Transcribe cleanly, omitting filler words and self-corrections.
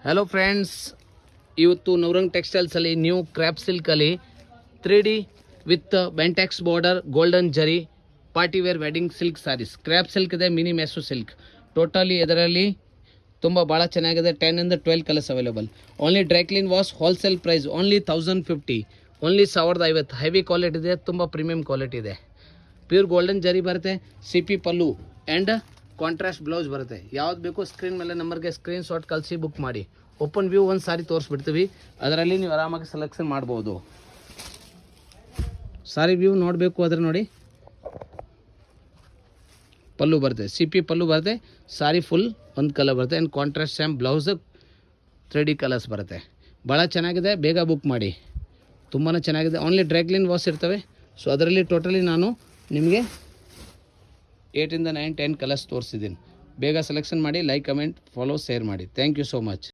Hello friends, ಇವತ್ತು ನವರಂಗ್ ಟೆಕ್ಸ್ಟೈಲ್ಸಲ್ಲಿ new crepe ಸಿಲ್ಕಲ್ಲಿ 3D with Bentex border golden zari party wear wedding silk sarees. Crepe silk ಇದೆ, mini ಮೆಸು silk. Totally ಇದರಲ್ಲಿ ಭಾಳ ಚೆನ್ನಾಗಿದೆ. 10 ಇಂದ 12 colours available. Only dry clean wash, wholesale price only 1050, only 1050. Heavy quality ಇದೆ, ತುಂಬ ಪ್ರೀಮಿಯಂ ಕ್ವಾಲಿಟಿ ಇದೆ. ಪ್ಯೂರ್ ಗೋಲ್ಡನ್ ಜರಿ ಬರುತ್ತೆ, CP pallu and contrast blouse ಬರುತ್ತೆ. ಯಾವ್ದು ಬೇಕು ಸ್ಕ್ರೀನ್ ಮೇಲೆ ನಂಬರ್ಗೆ ಸ್ಕ್ರೀನ್ ಶಾಟ್ ಕಳಿಸಿ ಬುಕ್ ಮಾಡಿ. ಓಪನ್ ವ್ಯೂ ಒಂದು ಸಾರಿ ತೋರಿಸ್ಬಿಡ್ತೀವಿ, ಅದರಲ್ಲಿ ನೀವು ಆರಾಮಾಗಿ ಸೆಲೆಕ್ಷನ್ ಮಾಡ್ಬೋದು. ಸಾರಿ ವ್ಯೂ ನೋಡಬೇಕು ಆದರೆ ನೋಡಿ, ಪಲ್ಲು ಬರುತ್ತೆ, CP ಪಲ್ಲು ಬರುತ್ತೆ. ಸಾರಿ ಫುಲ್ ಒಂದು ಕಲರ್ ಬರುತ್ತೆ and contrast Sam blouse 3D colours ಬರುತ್ತೆ. ಭಾಳ ಚೆನ್ನಾಗಿದೆ, ಬೇಗ ಬುಕ್ ಮಾಡಿ. ತುಂಬಾ ಚೆನ್ನಾಗಿದೆ. ಓನ್ಲಿ ಡ್ರೈ ಕ್ಲೀನ್ ವಾಶ್ ಇರ್ತವೆ. ಸೊ ಅದರಲ್ಲಿ ಟೋಟಲಿ ನಾನು ನಿಮಗೆ 8 ಇಂದ 9, 10 ಕಲರ್ಸ್ ತೋರಿಸಿದ್ದೀನಿ. ಬೇಗ ಸೆಲೆಕ್ಷನ್ ಮಾಡಿ. ಲೈಕ್, ಕಮೆಂಟ್, ಫಾಲೋ, ಶೇರ್ ಮಾಡಿ. Thank you so much.